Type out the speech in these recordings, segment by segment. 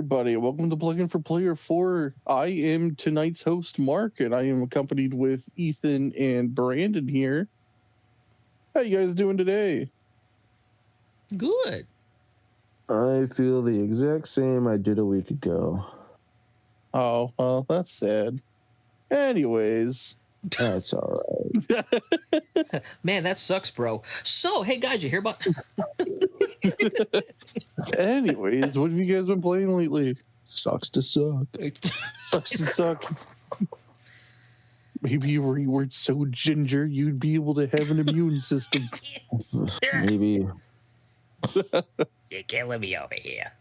everybody. Welcome to Plug In for Player 4. I am tonight's host, Mark, and I am accompanied with Ethan and Brandon here. How you guys doing today? Good. I feel the exact same I did a week ago. Oh, well, that's sad. Anyways. That's all right. Man, that sucks, bro. So, hey, guys, you hear about... Anyways, what have you guys been playing lately? Sucks to suck. Sucks to suck. Maybe you weren't so ginger, you'd be able to have an immune system. Maybe. You're killing me over here.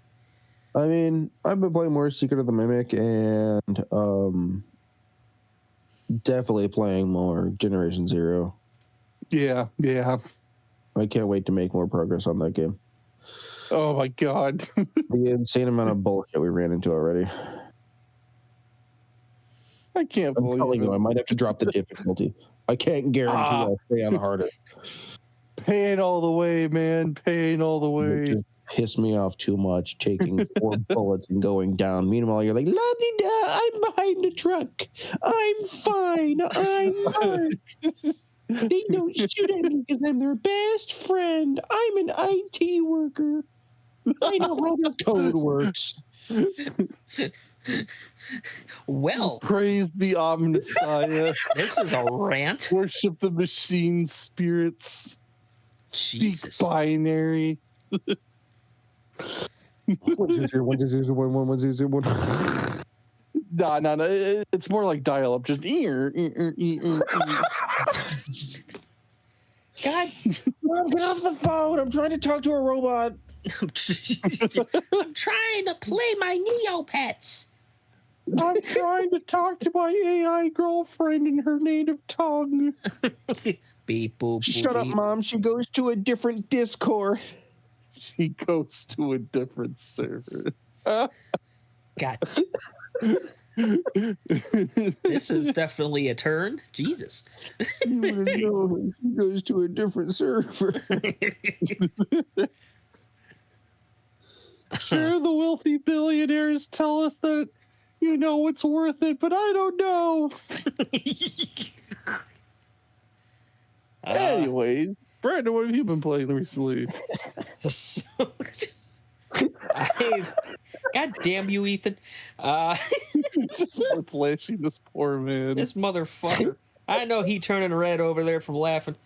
I mean, I've been playing more Secret of the Mimic and definitely playing more Generation Zero. Yeah. I can't wait to make more progress on that game. Oh my god. The insane amount of bullshit we ran into already. I can't believe I'm telling it. you, I might have to drop the difficulty. I can't guarantee I'll stay on the harder. Pain all the way, man. Pain all the way. It just pissed me off too much, taking 4 bullets and going down. Meanwhile, you're like, la-di-da, I'm behind the truck. I'm fine. I'm Mark. They don't shoot at me because I'm their best friend. I'm an IT worker. I know how their code works. Well, praise the Omnissiah. This is a rant. Worship the machine spirits. Jesus. Speak binary. 1-0-0-1-0-0-1-1-0-0-1. No. It's more like dial-up. Just God. Mom, get off the phone. I'm trying to talk to a robot. I'm trying to play my Neopets. I'm trying to talk to my AI girlfriend in her native tongue. Beep, boop, Shut boop, up, beep. Mom. She goes to a different Discord. She goes to a different server. God. This is definitely a turn. Jesus. You would have known. She goes to a different server. Sure, the wealthy billionaires tell us that, it's worth it, but I don't know. Anyways, Brandon, what have you been playing recently? God damn you, Ethan. Just flashing this poor man. This motherfucker. I know he turning red over there from laughing.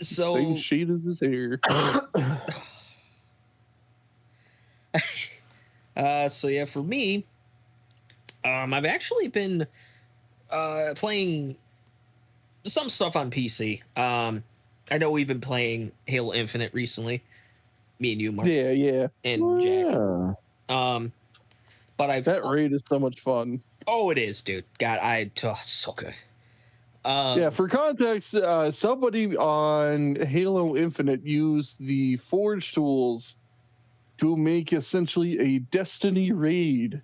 Same shade as his hair. So yeah, for me, I've actually been playing some stuff on PC. I know we've been playing Halo Infinite recently. Me and you, Mark. Yeah. And Jack. Yeah. But that raid is so much fun. Oh, it is, dude. God, so good. Yeah, for context, somebody on Halo Infinite used the Forge tools to make essentially a Destiny raid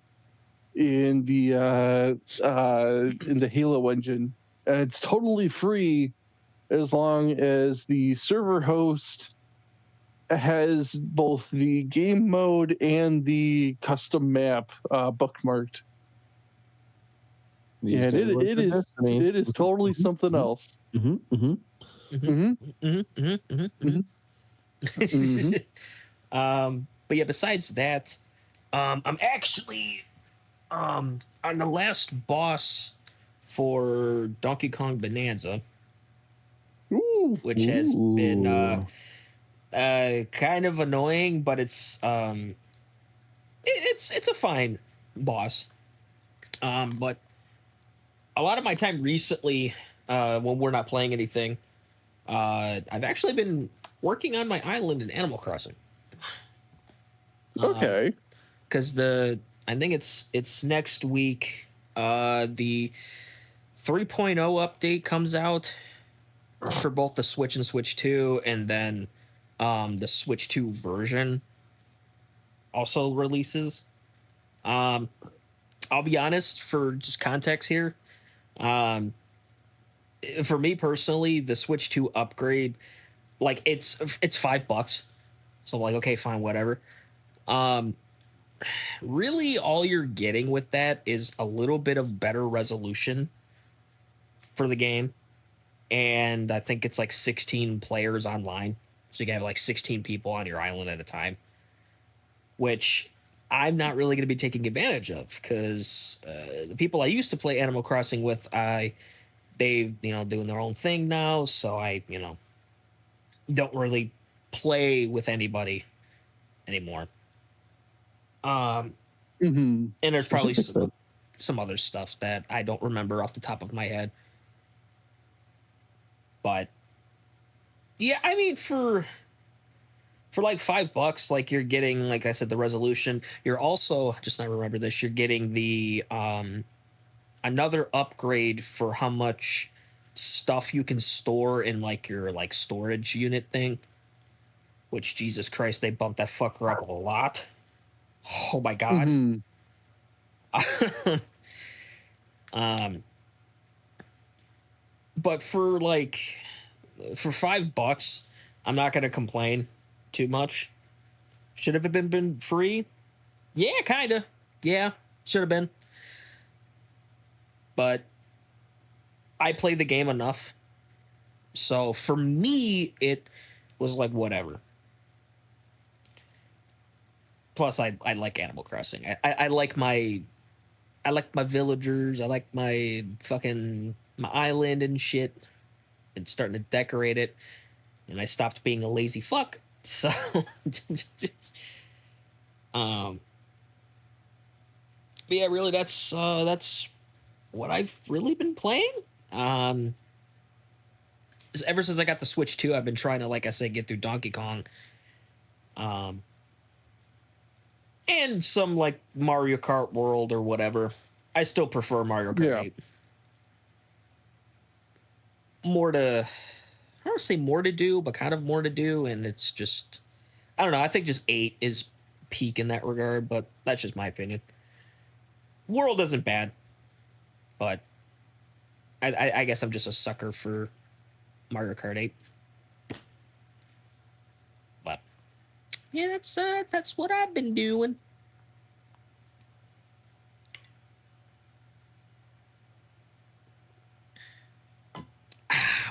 in the Halo engine, and it's totally free as long as the server host has both the game mode and the custom map bookmarked. Yeah, it is totally something else. But yeah, besides that, I'm actually on the last boss for Donkey Kong Bonanza, which has been kind of annoying, but it's a fine boss. But a lot of my time recently, when we're not playing anything, I've actually been working on my island in Animal Crossing. Okay. Because I think it's next week. The 3.0 update comes out for both the Switch and Switch 2, and then the Switch 2 version also releases. I'll be honest, for just context here, for me personally, the Switch 2 upgrade, like it's $5, so I'm like, okay, fine, whatever. Um, really, all you're getting with that is a little bit of better resolution for the game, and I think it's like 16 players online, so you can have like 16 people on your island at a time, which I'm not really going to be taking advantage of because the people I used to play Animal Crossing with, they doing their own thing now, so I don't really play with anybody anymore. Mm-hmm. And there's probably some other stuff that I don't remember off the top of my head. But yeah, I mean for like $5, like you're getting, like I said, the resolution. You're also, just not remember this, you're getting the another upgrade for how much stuff you can store in like your like storage unit thing. Which, Jesus Christ, they bumped that fucker up a lot. Oh my god. Mm-hmm. But for $5, I'm not gonna complain too much. Should have it been free? Yeah, kinda. Yeah, should have been. But I played the game enough. So for me, it was like whatever. Plus, I like Animal Crossing. I like my villagers. I like my island and shit. And starting to decorate it. And I stopped being a lazy fuck. So, but yeah, really, that's what I've really been playing. Ever since I got the Switch 2, I've been trying to, like I said, get through Donkey Kong. And some like Mario Kart World or whatever. I still prefer Mario Kart 8. I don't want to say more to do, but kind of more to do, and it's just, I don't know. I think just 8 is peak in that regard, but that's just my opinion. World isn't bad, but I guess I'm just a sucker for Mario Kart 8. But yeah, that's what I've been doing.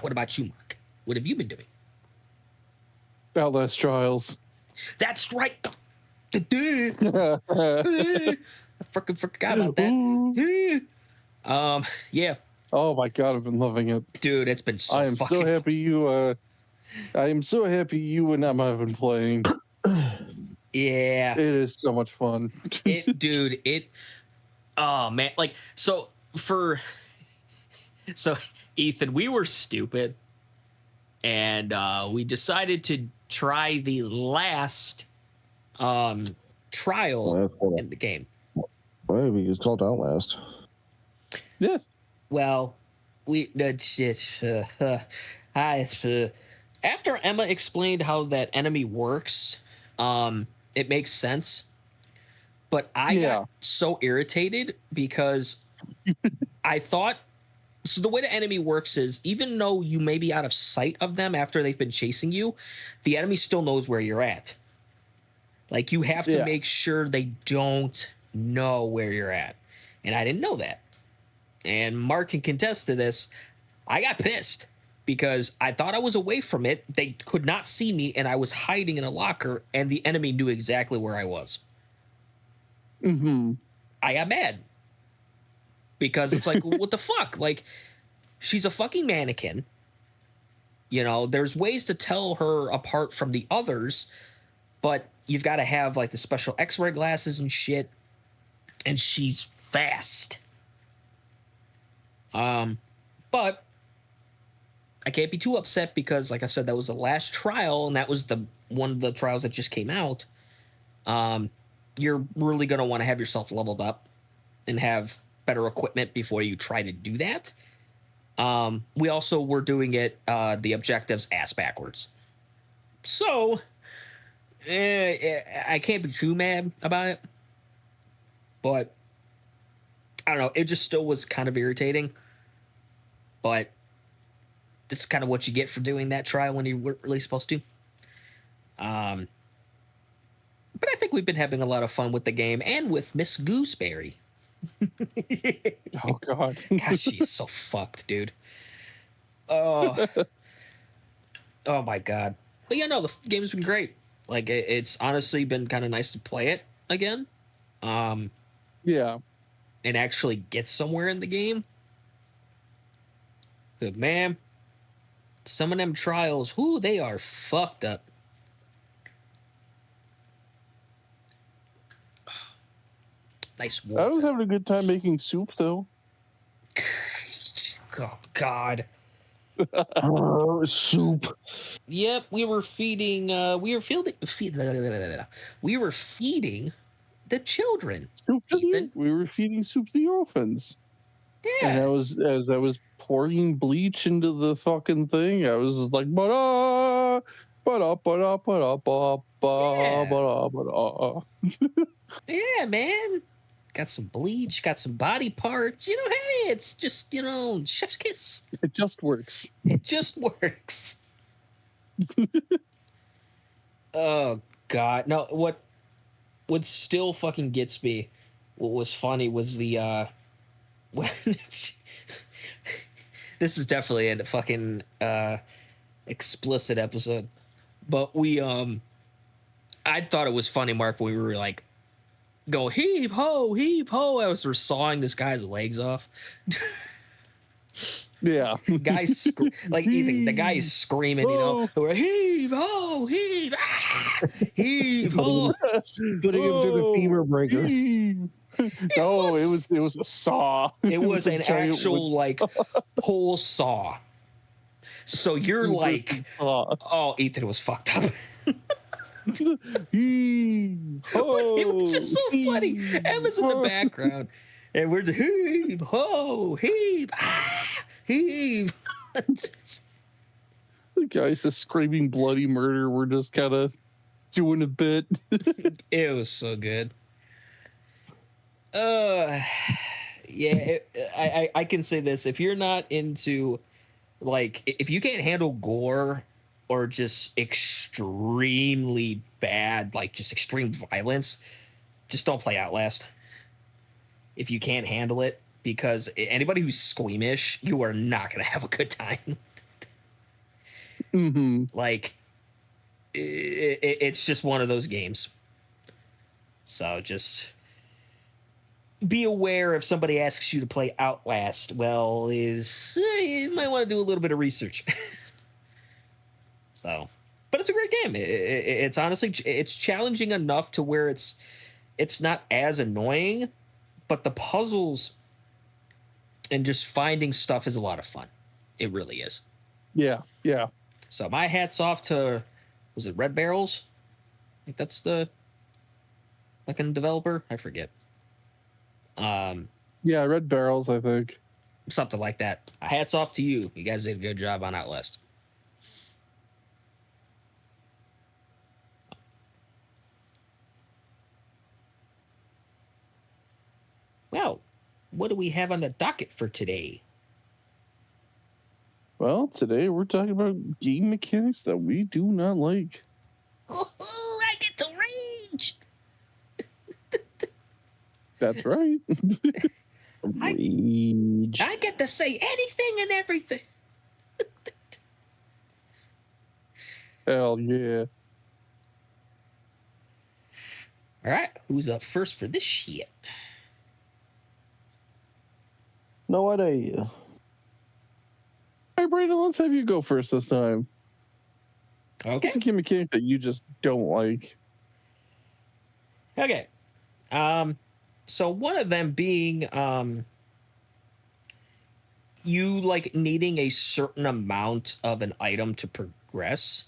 What about you, Mark? What have you been doing? Outlast Trials. That's right. I fucking forgot about that. Yeah. Oh my god, I've been loving it, dude. It's been so. I am so happy you. I am so happy you and Emma have been playing. Yeah, it is so much fun. It. Oh man, like so Ethan, we were stupid, and we decided to try the last trial in the game. Why? It's called Outlast. Yes. Well, after Emma explained how that enemy works, it makes sense. But I got so irritated because I thought, so the way the enemy works is, even though you may be out of sight of them after they've been chasing you, the enemy still knows where you're at. Like, you have to make sure they don't know where you're at. And I didn't know that. And Mark can contest to this. I got pissed because I thought I was away from it. They could not see me, and I was hiding in a locker, and the enemy knew exactly where I was. Mm-hmm. I got mad because it's like, what the fuck? Like, she's a fucking mannequin. You know, there's ways to tell her apart from the others, but you've got to have like the special X-ray glasses and shit. And she's fast. But I can't be too upset because, like I said, that was the last trial, and that was the one of the trials that just came out. You're really going to want to have yourself leveled up and have better equipment before you try to do that. We also were doing it, the objectives ass backwards. So, I can't be too mad about it. But, I don't know, it just still was kind of irritating. But it's kind of what you get for doing that trial when you weren't really supposed to. But I think we've been having a lot of fun with the game and with Miss Gooseberry. Oh God. God, she is so fucked, dude. Oh, oh my God. But yeah, no, the game's been great. Like it's honestly been kind of nice to play it again, Yeah. and actually get somewhere in the game. Good man. Some of them trials, whoo, they are fucked up. Nice I was water. having a good time making soup, though. Oh God. Soup. Yep, we were feeding. We were feeding the children. Soup to Ethan. we were feeding soup to the orphans. And Yeah. as I was pouring bleach into the fucking thing, I was like, ba-da, ba-da, ba-da, ba-da, ba-da, Yeah. ba-da, ba-da. Yeah, man. Got some bleach, got some body parts. You know, hey, it's just, chef's kiss. It just works. It just works. Oh God. No, what still fucking gets me, what was funny was the when this is definitely a fucking explicit episode. But we I thought it was funny, Mark, when we were like, go heave ho, heave ho. I was sawing this guy's legs off. Yeah. Guys, like Ethan, the guy is screaming, heave ho, heave, heave ho. Putting him through the femur breaker. No, it was a saw. It was an giant actual like pole saw. So you're like, oh, Ethan was fucked up. It was just so funny. Emma's in the background, and we're just heave ho, heave, heave. The guy's just screaming bloody murder. We're just kind of doing a bit. It was so good. Yeah, I can say this: if you're not into, like, if you can't handle gore or just extremely bad, like just extreme violence, just don't play Outlast. If you can't handle it, because anybody who's squeamish, you are not gonna have a good time. Mm-hmm. Like, it's just one of those games. So just be aware if somebody asks you to play Outlast. Well, you might want to do a little bit of research. So, but it's a great game. It's honestly, it's challenging enough to where it's not as annoying, but the puzzles and just finding stuff is a lot of fun. It really is. Yeah. So my hat's off to, was it Red Barrels? I think that's the fucking developer. I forget. Yeah, Red Barrels, I think. Something like that. Hats off to you. You guys did a good job on Outlast. Well, what do we have on the docket for today? Well, today we're talking about game mechanics that we do not like. Oh, I get to rage. That's right. Rage. I get to say anything and everything. Hell yeah. All right, who's up first for this shit? No idea. Hey, Brandon, let's have you go first this time. Okay. What's a game mechanic that you just don't like? Okay. So one of them being you like needing a certain amount of an item to progress.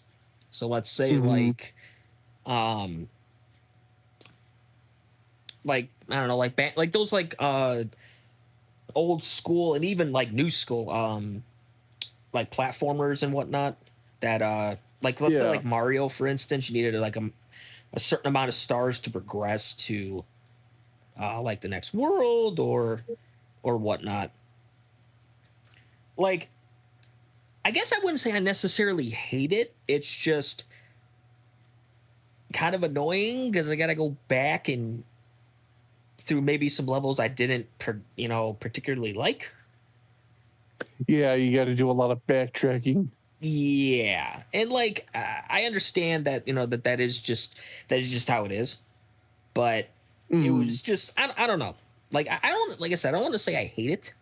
So let's say like I don't know, like those like old school and even like new school like platformers and whatnot that like let's say like Mario, for instance, you needed like a certain amount of stars to progress to like the next world or whatnot. Like, I guess I wouldn't say I necessarily hate it. It's just kind of annoying because I got to go back and through maybe some levels I didn't, particularly like. Yeah, you got to do a lot of backtracking. Yeah, and like I understand that that is just how it is, but it was just I don't know. Like I don't like I said I don't want to say I hate it,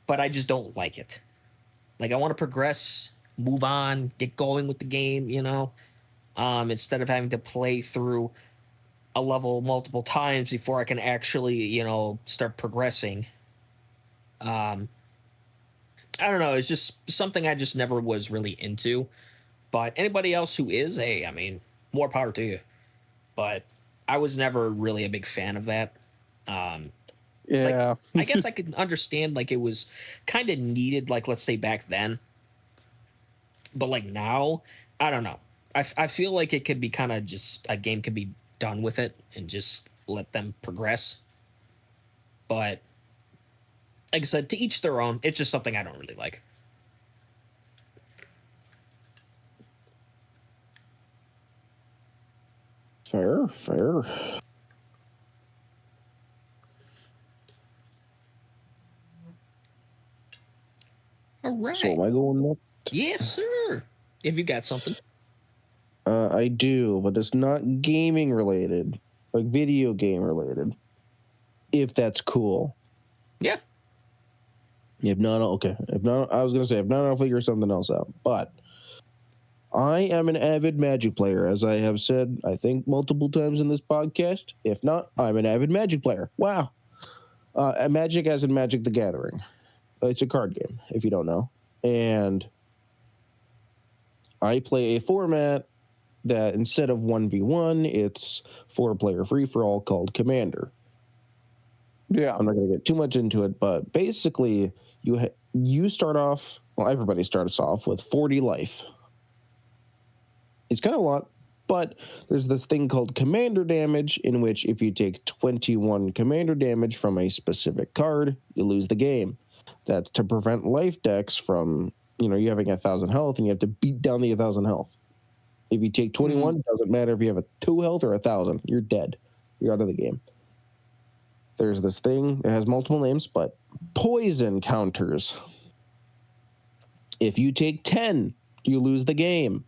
but I just don't like it. Like I want to progress, move on, get going with the game, instead of having to play through a level multiple times before I can actually, start progressing. Um, I don't know. It's just something I just never was really into. But anybody else who is, hey, I mean, more power to you. But I was never really a big fan of that. Um, Yeah. I guess I could understand like it was kind of needed, like let's say back then. But like now, I don't know. I feel like it could be kind of just a game could be done with it and just let them progress. But like I said, to each their own. It's just something I don't really like. Fair. All right. So am I going next? Yes, sir. If you got something. I do, but it's not gaming related, like video game related. If that's cool. Yeah. If not, okay. If not, I was gonna say if not, I'll figure something else out. But I am an avid Magic player, as I have said, I think multiple times in this podcast. If not, I'm an avid Magic player. Wow. Magic as in Magic the Gathering. It's a card game, if you don't know. And I play a format that instead of 1v1, it's 4-player free-for-all called Commander. Yeah. I'm not going to get too much into it, but basically, you start off, well, everybody starts off with 40 life. It's kind of a lot, but there's this thing called commander damage, in which if you take 21 commander damage from a specific card, you lose the game. That's to prevent life decks from, you having 1,000 health and you have to beat down the 1,000 health. If you take 21, it doesn't matter if you have a 2 health or 1,000, you're dead. You're out of the game. There's this thing, it has multiple names, but poison counters. If you take 10, you lose the game.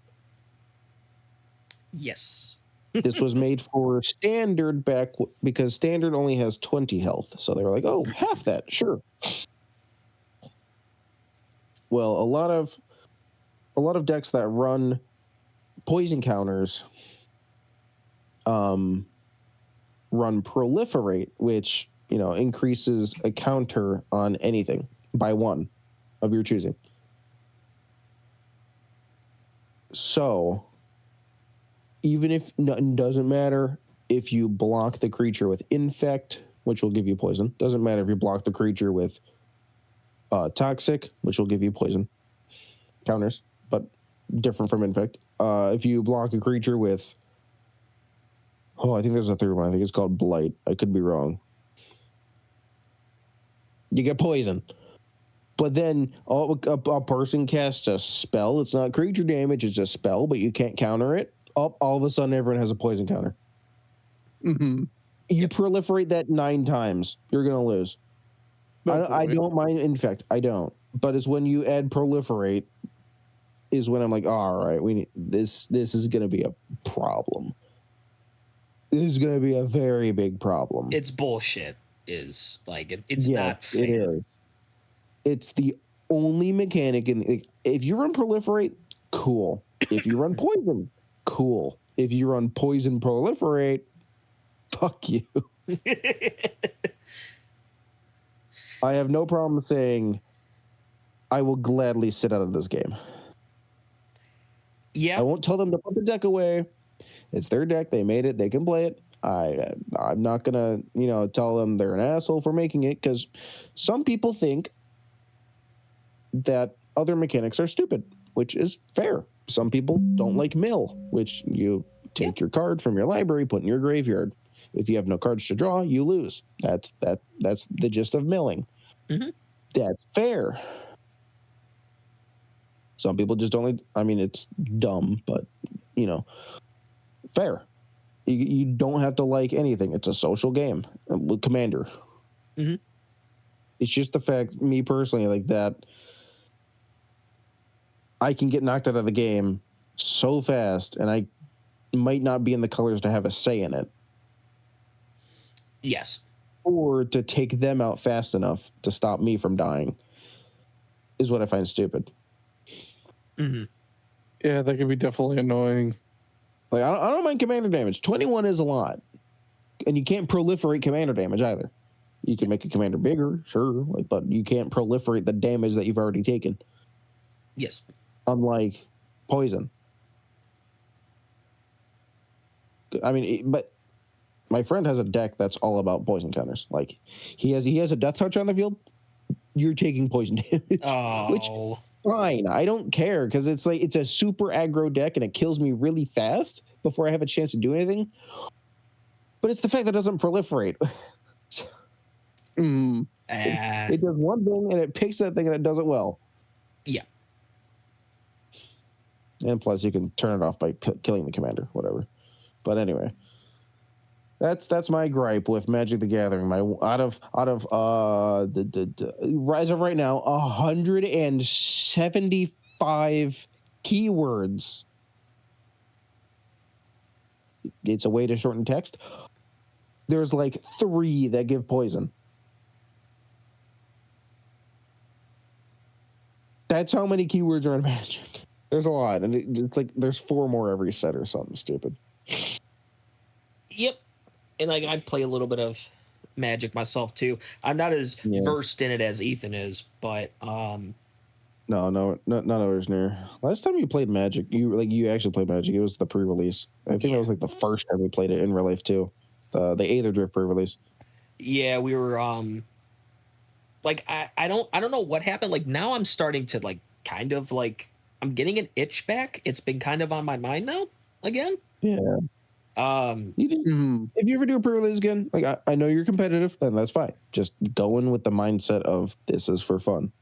Yes. This was made for standard because standard only has 20 health. So they were like, oh, half that, sure. Well, a lot of decks that run poison counters run proliferate, which, increases a counter on anything by 1 of your choosing. So even if it doesn't matter if you block the creature with infect, which will give you poison. Doesn't matter if you block the creature with toxic, which will give you poison counters, but different from infect. If you block a creature with, I think there's a third one. I think it's called blight. I could be wrong. You get poison. But then a person casts a spell. It's not creature damage. It's a spell, but you can't counter it. All of a sudden, everyone has a poison counter. Mm-hmm. You proliferate that 9 times, you're going to lose. I don't mind infect. I don't. But it's when you add proliferate is when I'm like, all right, we need this. This is going to be a problem. This is going to be a very big problem. It's bullshit. It's not fair. It is. It's the only mechanic if you run proliferate, cool. If you run poison, cool. If you run poison proliferate, fuck you. I have no problem saying I will gladly sit out of this game. Yeah. I won't tell them to put the deck away. It's their deck. They made it. They can play it. I'm not going to, tell them they're an asshole for making it, because some people think that other mechanics are stupid, which is fair. Some people don't like mill, which you take your card from your library, put in your graveyard. If you have no cards to draw, you lose. That's the gist of milling. Mm-hmm. That's fair. Some people just don't like. I mean, it's dumb, but fair. You don't have to like anything. It's a social game with Commander. Mm-hmm. It's just the fact, me personally, like that, I can get knocked out of the game so fast, and I might not be in the colors to have a say in it. Yes. Or to take them out fast enough to stop me from dying is what I find stupid. Mm-hmm. Yeah, that can be definitely annoying. Like, I don't mind commander damage. 21 is a lot. And you can't proliferate commander damage either. You can make a commander bigger, sure, like, but you can't proliferate the damage that you've already taken. Yes. Unlike poison. I mean, but my friend has a deck that's all about poison counters. Like, he has a death touch on the field. You're taking poison damage. Oh. Which, fine, I don't care, because it's like it's a super aggro deck and it kills me really fast before I have a chance to do anything. But it's the fact that it doesn't proliferate. It does one thing and it picks that thing and it does it well. Yeah. And plus, you can turn it off by killing the commander, whatever. But anyway, that's my gripe with Magic the Gathering. My out of as of right now, 175 keywords. It's a way to shorten text. There's like 3 that give poison. That's how many keywords are in Magic. There's a lot, and it's like there's 4 more every set or something stupid. Yep. And like I play a little bit of Magic myself too. I'm not as versed in it as Ethan is, but no, nowhere near. Last time you played Magic, you actually played Magic. It was the pre-release. I think that was like the first time we played it in real life too. The Aether Drift pre-release. Yeah, we were like I don't know what happened. Like now I'm starting to like kind of like I'm getting an itch back. It's been kind of on my mind now again. Yeah. If you ever do a pre-release again, like I know you're competitive, then that's fine. Just go in with the mindset of this is for fun.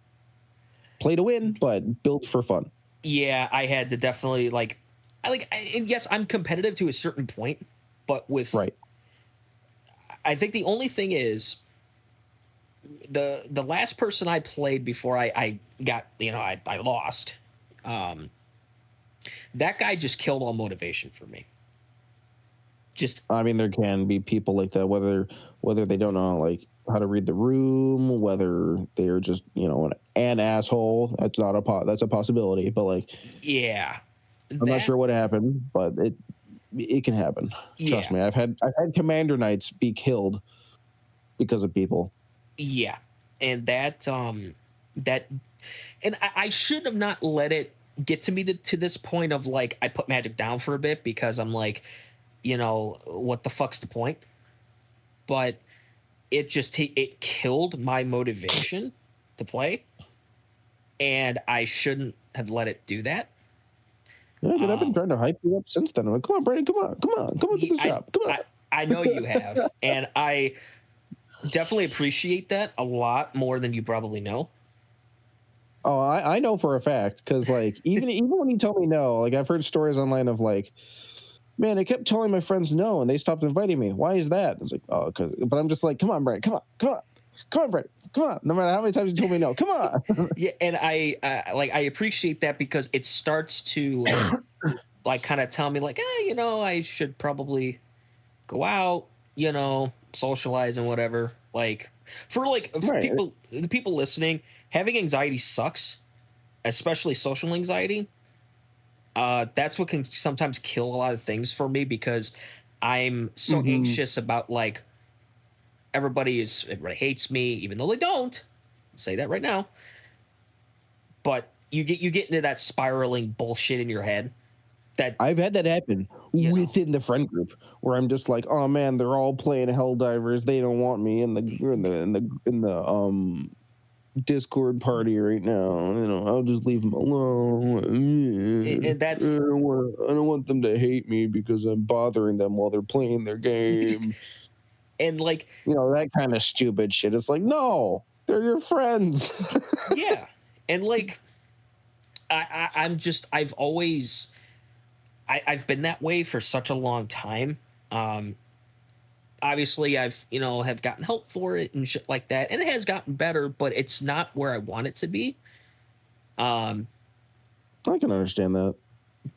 Play to win, but build for fun. Yeah, I had to definitely and yes, I'm competitive to a certain point, but with right. I think the only thing is the last person I played before I got I lost. That guy just killed all motivation for me. I mean, there can be people like that, whether they don't know like how to read the room, whether they're just an asshole. That's a possibility. But like, yeah, I'm not sure what happened, but it can happen. Trust me, I've had commander knights be killed because of people. Yeah, and and I should have not let it get to me to this point of like I put Magic down for a bit because I'm like, what the fuck's the point? But it just it killed my motivation to play, and I shouldn't have let it do that. Yeah, dude, I've been trying to hype you up since then. I'm like, come on, Brandon, come on to the shop. Come on. I know you have, and I definitely appreciate that a lot more than you probably know. Oh, I know for a fact, because like even when you told me no, like I've heard stories online of like, man, I kept telling my friends no, and they stopped inviting me. Why is that? It's like, oh, but I'm just like, come on, Brandon, come on, Brandon, come on. No matter how many times you told me no, come on. Yeah, and I appreciate that because it starts to like kind of tell me like, I should probably go out, socialize and whatever. Like for Right. the people listening, having anxiety sucks, especially social anxiety. That's what can sometimes kill a lot of things for me because I'm so anxious about like everybody hates me, even though they don't. I'll say that right now. But you get into that spiraling bullshit in your head. That I've had that happen within the friend group where I'm just like, oh man, they're all playing Helldivers. They don't want me in the Discord party right now. I'll just leave them alone. And that's I don't want them to hate me because I'm bothering them while they're playing their game. And like that kind of stupid shit. It's like, no, they're your friends. Yeah, and like I've been that way for such a long time Obviously I've have gotten help for it and shit like that, and it has gotten better, but it's not where I want it to be. I can understand that.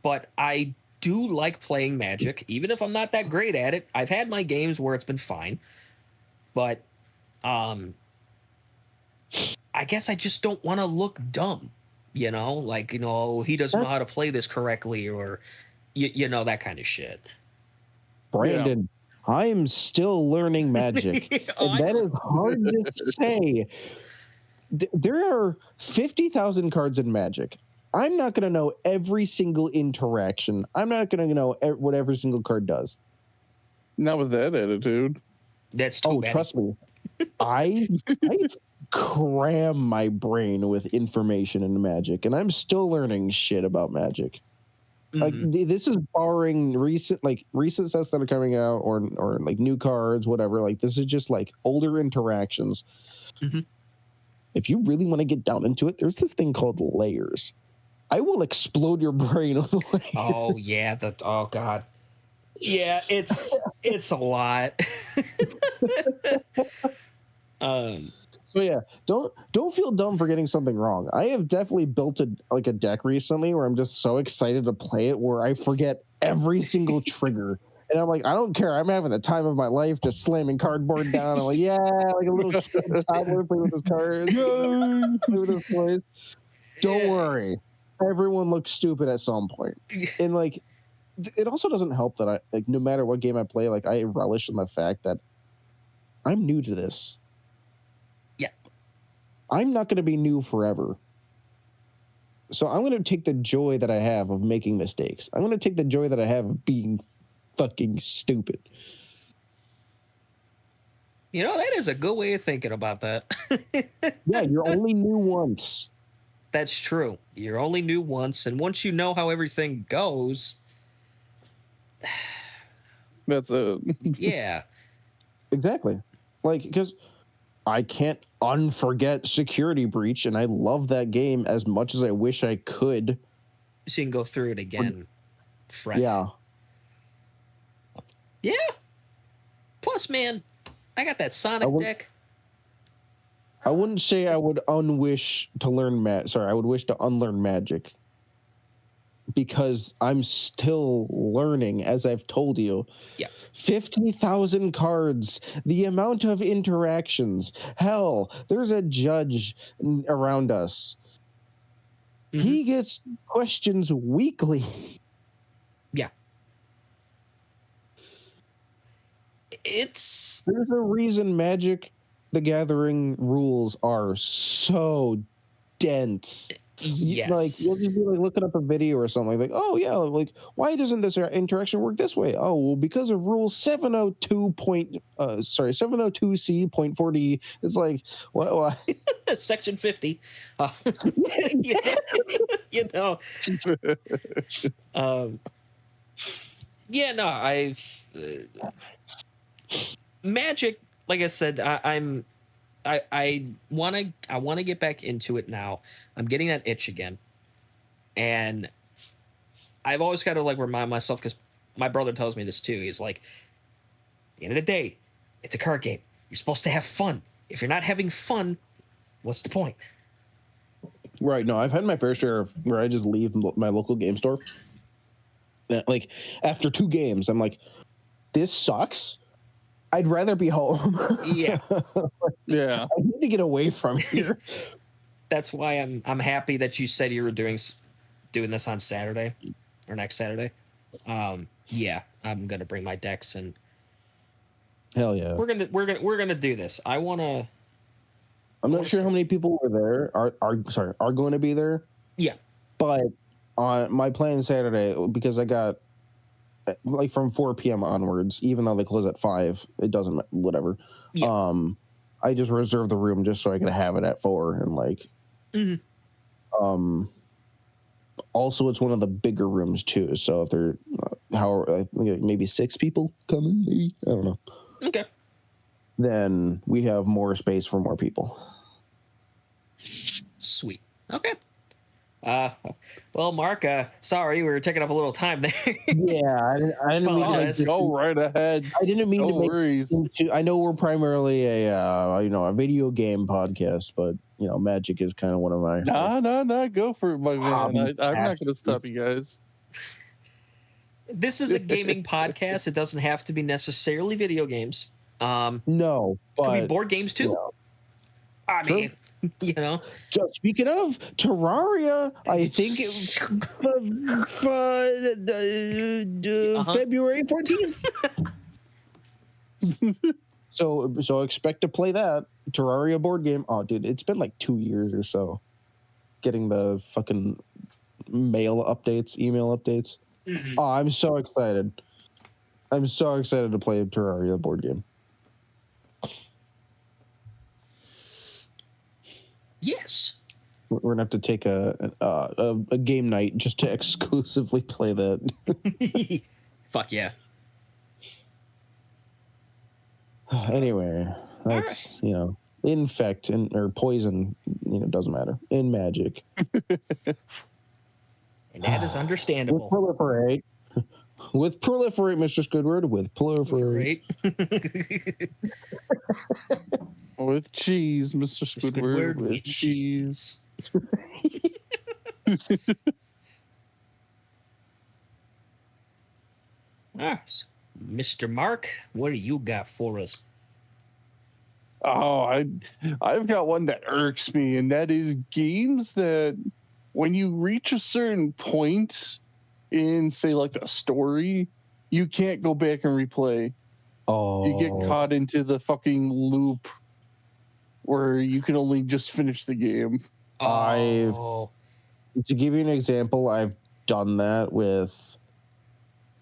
But I do like playing Magic, even if I'm not that great at it. I've had my games where it's been fine, but I guess I just don't want to look dumb, like he doesn't know how to play this correctly, or that kind of shit. Brandon, I'm still learning Magic, and that is hard to say. There are 50,000 cards in Magic. I'm not going to know every single interaction. I'm not going to know what every single card does. Not with that attitude. That's too bad. Trust me. I cram my brain with information in Magic, and I'm still learning shit about Magic. Like this is barring recent sets that are coming out, or like new cards, whatever. Like this is just like older interactions. Mm-hmm. If you really want to get down into it, there's this thing called layers. I will explode your brain on the layers. Oh yeah, oh god. Yeah, it's a lot. So yeah, don't feel dumb for getting something wrong. I have definitely built a deck recently where I'm just so excited to play it where I forget every single trigger. And I'm like, I don't care. I'm having the time of my life just slamming cardboard down. I'm like, yeah, like a little kid toddler playing with his cards. Play with his toys. Don't worry. Everyone looks stupid at some point. And like, it also doesn't help that no matter what game I play, like I relish in the fact that I'm new to this. I'm not going to be new forever. So I'm going to take the joy that I have of making mistakes. I'm going to take the joy that I have of being fucking stupid. That is a good way of thinking about that. Yeah, you're only new once. That's true. You're only new once, and once you know how everything goes... That's it. Yeah. Exactly. Like, because... I can't unforget Security Breach, and I love that game as much as I wish I could. So you can go through it again. Fresh. Yeah. Yeah. Plus, man, I got that Sonic deck. I wouldn't say I would I would wish to unlearn Magic. Because I'm still learning, as I've told you. Yeah. 50,000 cards, the amount of interactions. Hell, there's a judge around us. Mm-hmm. He gets questions weekly. Yeah. There's a reason Magic the Gathering rules are so dense. Yes. Like you'll just be like looking up a video or something like, oh yeah, like why doesn't this interaction work this way? Oh well, because of rule 702C.4D. It's like what? Section 50. I've Magic. Like I said, I want to get back into it now. I'm getting that itch again, and I've always got to like remind myself, because my brother tells me this too. He's like, at the end of the day, it's a card game. You're supposed to have fun. If you're not having fun, what's the point? Right. No, I've had my fair share of where I just leave my local game store. Like after 2 games, I'm like, this sucks. I'd rather be home. Yeah. Yeah. I need to get away from here. That's why I'm happy that you said you were doing this on Saturday or next Saturday. Yeah, I'm gonna bring my decks and hell yeah. We're gonna do this. I'm not sure how many people were there are going to be there. Yeah. But on my plan Saturday, because I got like from 4 p.m. onwards, even though they close at 5, it doesn't whatever. Yeah. I just reserved the room just so I could have it at 4 and like. Mm-hmm. Also, it's one of the bigger rooms too. So if there, I think maybe 6 people coming, maybe I don't know. Okay. Then we have more space for more people. Sweet. Okay. Well, Mark, sorry, we were taking up a little time there. Yeah, I didn't mean to Apologize. Go right ahead. I didn't mean No to make worries. I know we're primarily a video game podcast, but Magic is kind of one of my Nah. Go for it, my Hobby man. I'm not going to stop passions. you guys. This is a gaming podcast. It doesn't have to be necessarily video games. No, but Could be board games too. I True. mean, Just speaking of Terraria, I think February 14th. So expect to play that Terraria board game. Oh, dude, it's been like 2 years or so getting the fucking email updates. Mhm. Oh, I'm so excited. I'm so excited to play Terraria board game. Yes. We're gonna have to take a game night just to exclusively play that. Fuck yeah. Anyway, that's infect or poison. Doesn't matter in Magic. And that is understandable. With proliferate, Mr. Squidward. With proliferate. With cheese, Mr. Squidward. With cheese. Mr. Mark, what do you got for us? Oh, I've got one that irks me, and that is games that when you reach a certain point in, say, like a story, you can't go back and replay. Oh, You get caught into the fucking loop where you can only just finish the game. Oh. To give you an example, I've done that with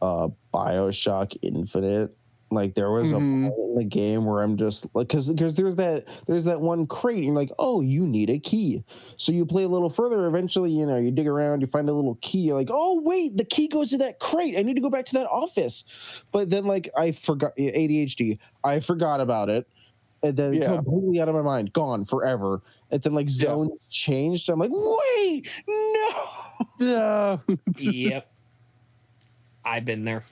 BioShock Infinite. Like there was a point in the game where I'm just like, because there's that one crate, and you're like, oh, you need a key, so you play a little further. Eventually, you dig around, you find a little key. You're like, oh wait, the key goes to that crate. I need to go back to that office. But then like I forgot ADHD. I forgot about it, and then completely out of my mind, gone forever. And then like zone changed. I'm like, wait, no. Yep. I've been there.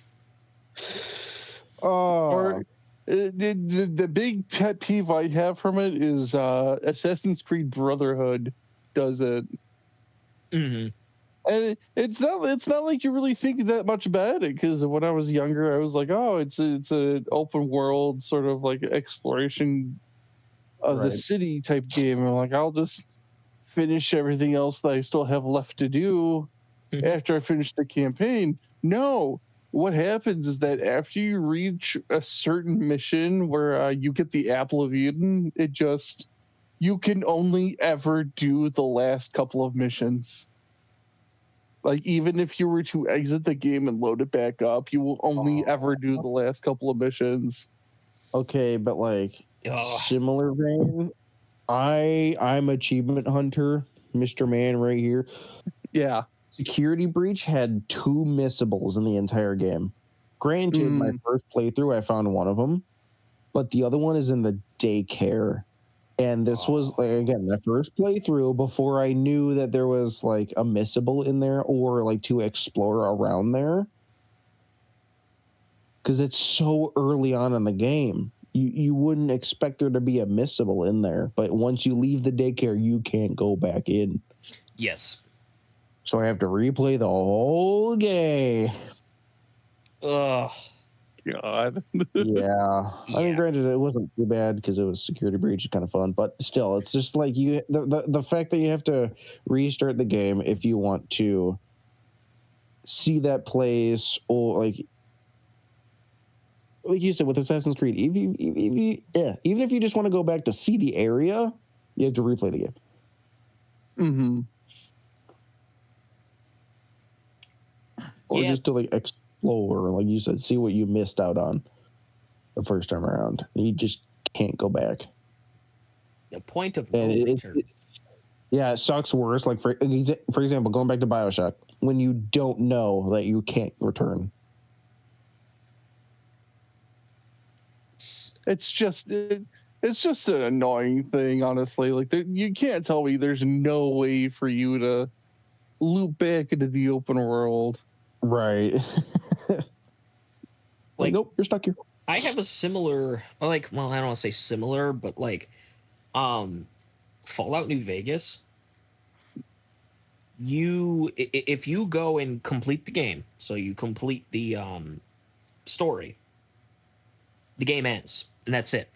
Or the big pet peeve I have from it is Assassin's Creed Brotherhood does it. Mm-hmm. And it's not like you really think that much about it, because when I was younger, I was like, oh, it's an open world sort of like exploration of the city type game. And I'm like, I'll just finish everything else that I still have left to do after I finish the campaign. No. What happens is that after you reach a certain mission where you get the Apple of Eden, you can only ever do the last couple of missions. Like, even if you were to exit the game and load it back up, you will only ever do the last couple of missions. Okay, but like similar vein, I'm Achievement Hunter, Mr. Man right here. Yeah. Security Breach had 2 missables in the entire game. Granted, my first playthrough, I found one of them, but the other one is in the daycare. And this was, like, again, my first playthrough before I knew that there was, like, a missable in there or, like, to explore around there. Because it's so early on in the game. You wouldn't expect there to be a missable in there. But once you leave the daycare, you can't go back in. Yes. So I have to replay the whole game. Ugh. God. Yeah. I mean, granted, it wasn't too bad because it was Security Breach, kind of fun, but still, it's just like the fact that you have to restart the game if you want to see that place, or like you said with Assassin's Creed, even if you just want to go back to see the area, you have to replay the game. Mm-hmm. Or just to like explore, like you said, see what you missed out on the first time around. You just can't go back. The point of no return. It sucks worse. Like for example, going back to BioShock, when you don't know that you can't return. It's just an annoying thing, honestly. Like you can't tell me there's no way for you to loop back into the open world. Right. Like, nope, you're stuck here. I have a similar, well, I don't want to say similar, but Fallout New Vegas. If you go and complete the game, so you complete the story, the game ends, and that's it.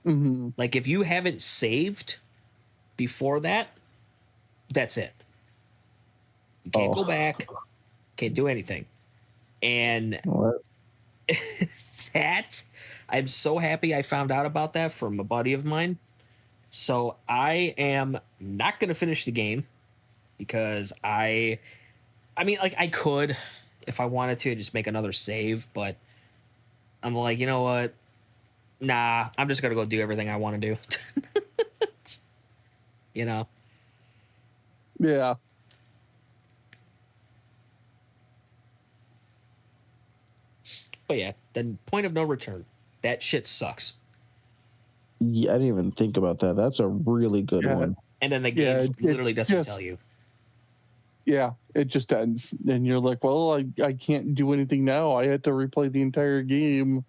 Mm-hmm. Like, if you haven't saved before that, that's it. You can't go back, can't do anything. And that, I'm so happy I found out about that from a buddy of mine. So I am not going to finish the game because I mean, like, I could, if I wanted to, just make another save, but I'm like, you know what? Nah, I'm just going to go do everything I want to do. You know? Yeah. But yeah, then Point of No Return. That shit sucks. Yeah, I didn't even think about that. That's a really good one. And then the game literally doesn't tell you. Yeah, it just ends. And you're like, well, I can't do anything now. I had to replay the entire game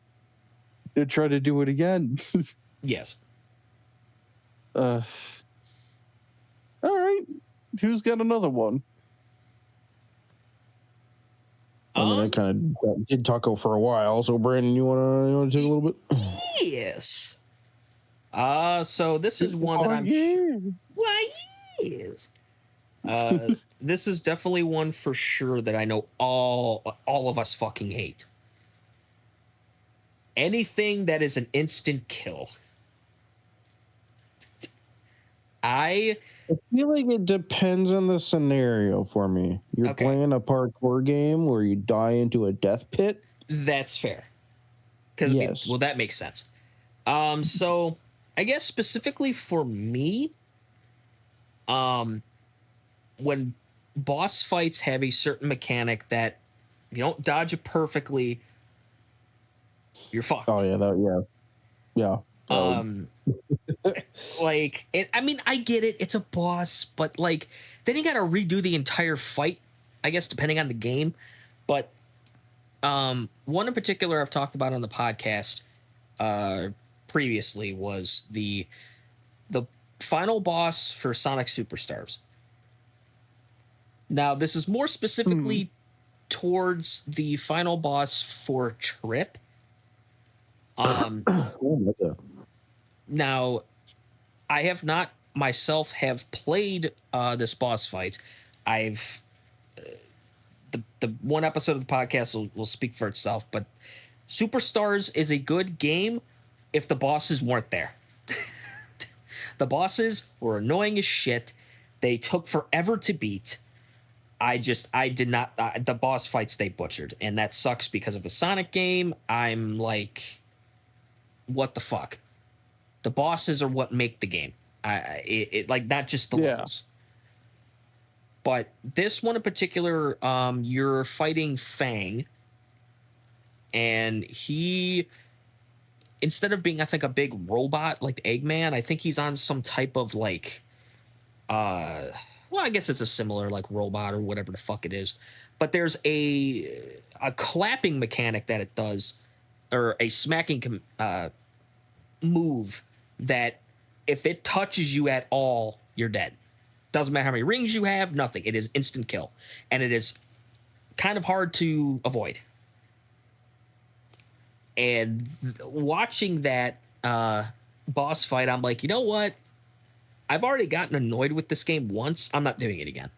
to try to do it again. Yes. All right. Who's got another one? I mean, I kind of did Taco for a while. So, Brandon, you want to take a little bit? Yes. So this is one that I'm sure. Why, yes. This is definitely one for sure that I know all of us fucking hate. Anything that is an instant kill. I feel like it depends on the scenario for me. You're playing a parkour game where you die into a death pit. That's fair. Because yes. Well, that makes sense. So I guess specifically for me, when boss fights have a certain mechanic that if you don't dodge it perfectly, you're fucked. Oh yeah. Like, I mean, I get it, it's a boss, but like, then you gotta redo the entire fight, I guess, depending on the game. But one in particular I've talked about on the podcast previously was the final boss for Sonic Superstars. Now, this is more specifically towards the final boss for Trip. Now, I have not myself have played this boss fight. I've the one episode of the podcast will speak for itself, but Superstars is a good game if the bosses weren't there. The bosses were annoying as shit. They took forever to beat. I did not, the boss fights they butchered, and that sucks because of a Sonic game. I'm like, what the fuck? The bosses are what make the game. It like, not just the levels. But this one in particular, you're fighting Fang, and he, instead of being, I think, a big robot like Eggman, I think he's on some type of like, well, I guess it's a similar like robot or whatever the fuck it is. But there's a clapping mechanic that it does, or a smacking move that if it touches you at all, you're dead. Doesn't matter how many rings you have, nothing. It is instant kill. And it is kind of hard to avoid. And watching that boss fight, I'm like, you know what? I've already gotten annoyed with this game once. I'm not doing it again.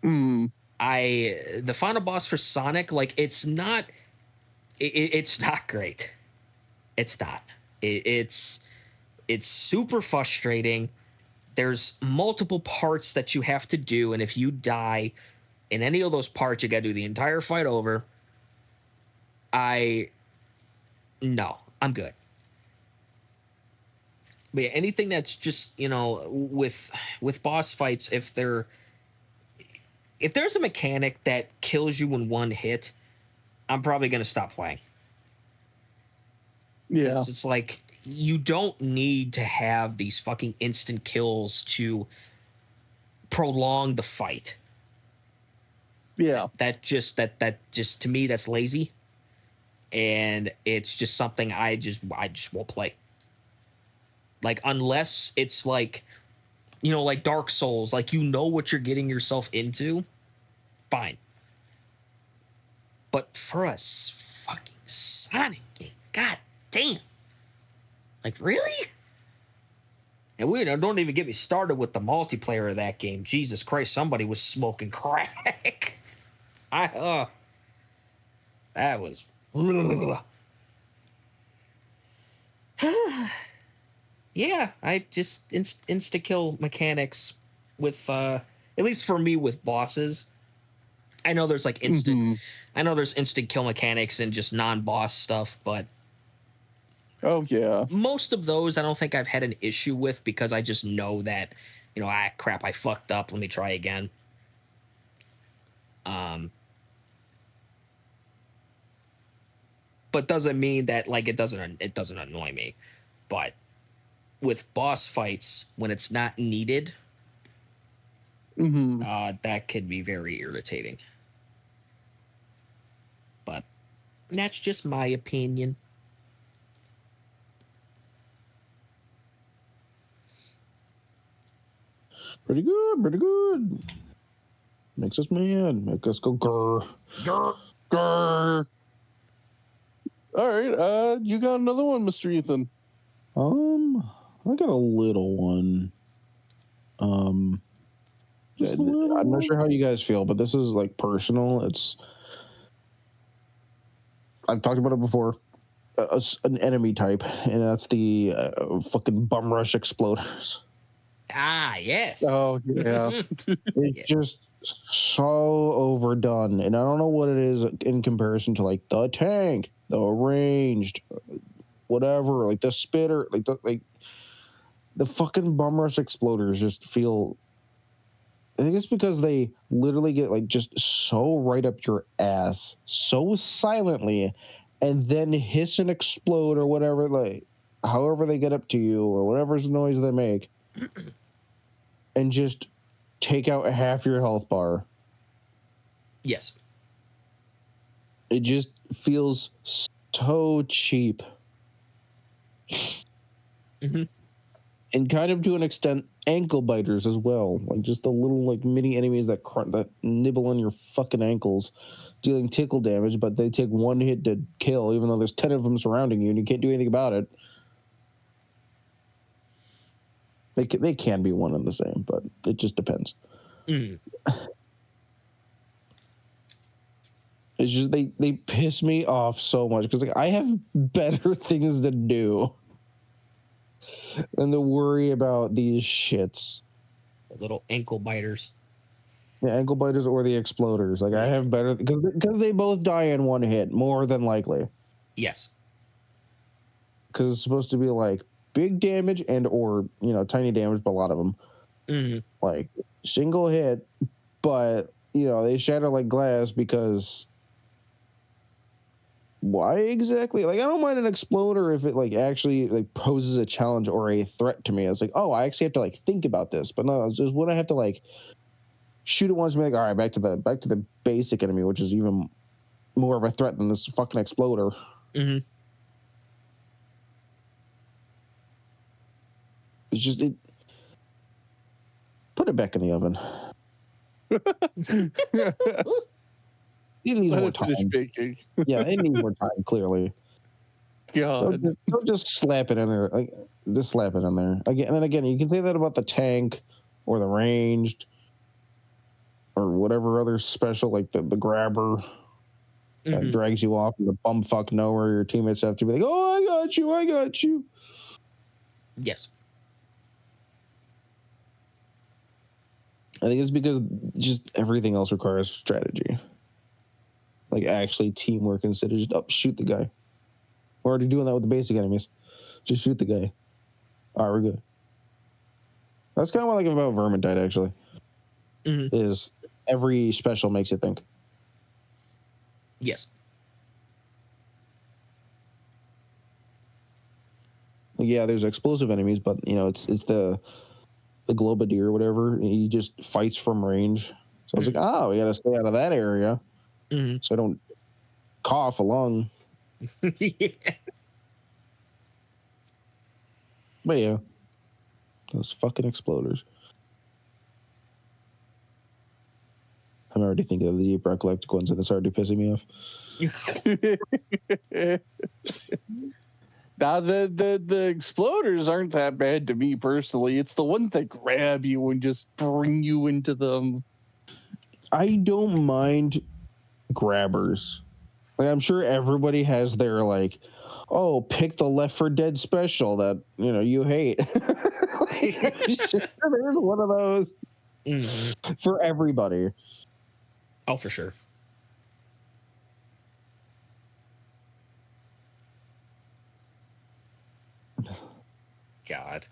The final boss for Sonic, like, it's not great. It's not. It's super frustrating. There's multiple parts that you have to do, and if you die in any of those parts, you got to do the entire fight over. No, I'm good. But yeah, anything that's just, you know, with boss fights, if there's a mechanic that kills you in one hit, I'm probably going to stop playing. Yeah. It's like, you don't need to have these fucking instant kills to prolong the fight. Yeah. That just to me that's lazy, and it's just something I just won't play. Like unless it's like, like Dark Souls, like what you're getting yourself into, fine. But for a fucking Sonic game, god damn, like really? And we don't even get me started with the multiplayer of that game. Jesus Christ, somebody was smoking crack. That was. Yeah, I just insta kill mechanics with at least for me with bosses. I know there's like instant kill mechanics and just non-boss stuff, but oh yeah, most of those I don't think I've had an issue with because I just know that, crap, I fucked up, let me try again. But doesn't mean that like it doesn't annoy me. But with boss fights, when it's not needed, that could be very irritating. But that's just my opinion. Pretty good. Makes us mad. Make us go grr. Grr. All right, you got another one, Mr. Ethan? I got a little one. I'm not sure how you guys feel, but this is like personal. I've talked about it before. An enemy type, and that's the fucking bum rush exploders. Ah, yes. Oh yeah. It's just so overdone, and I don't know what it is in comparison to like the tank, the ranged, whatever, like the spitter, like the fucking bum rush exploders just feel. I think it's because they literally get like just so right up your ass so silently, and then hiss and explode or whatever, like however they get up to you or whatever's noise they make, and just take out half your health bar. Yes. It just feels so cheap. And kind of to an extent, ankle biters as well. Like just the little like mini enemies that nibble on your fucking ankles, dealing tickle damage, but they take one hit to kill, even though there's 10 of them surrounding you and you can't do anything about it. They can be one and the same, but it just depends. It's just they piss me off so much because like I have better things to do than to worry about these shits. The little ankle biters. The ankle biters or the exploders. Like I have better because they both die in one hit, more than likely. Yes. Because it's supposed to be like big damage and or tiny damage, but a lot of them like single hit, but they shatter like glass because. Why exactly? Like, I don't mind an exploder if it like actually like poses a challenge or a threat to me. It's like, oh, I actually have to like think about this. But no, it's just when I have to like shoot it once and be like, all right, back to the basic enemy, which is even more of a threat than this fucking exploder. It's just put it back in the oven. It needs more time. Baking. Yeah, it needs more time. Clearly, God, don't just slap it in there. Like, just slap it in there again. And then again, you can say that about the tank or the ranged or whatever other special, like the grabber that drags you off in the bumfuck nowhere. Your teammates have to be like, "Oh, I got you." Yes. I think it's because just everything else requires strategy. Like actually teamwork instead of just shoot the guy. We're already doing that with the basic enemies. Just shoot the guy. All right, we're good. That's kind of what I like about Vermintide, actually. Is every special makes you think. Yes. Yeah, there's explosive enemies, but it's the the Globadier or whatever, and he just fights from range. So I was like, oh, we got to stay out of that area, so I don't cough a lung. Yeah. But yeah, those fucking exploders. I'm already thinking of the Deep Rock Galacticons, and it's already pissing me off. Now the exploders aren't that bad to me personally. It's the ones that grab you and just bring you into them. I don't mind grabbers. Like, I'm sure everybody has their like, oh, pick the Left 4 Dead special that you hate. There's one of those for everybody. Oh, for sure. God.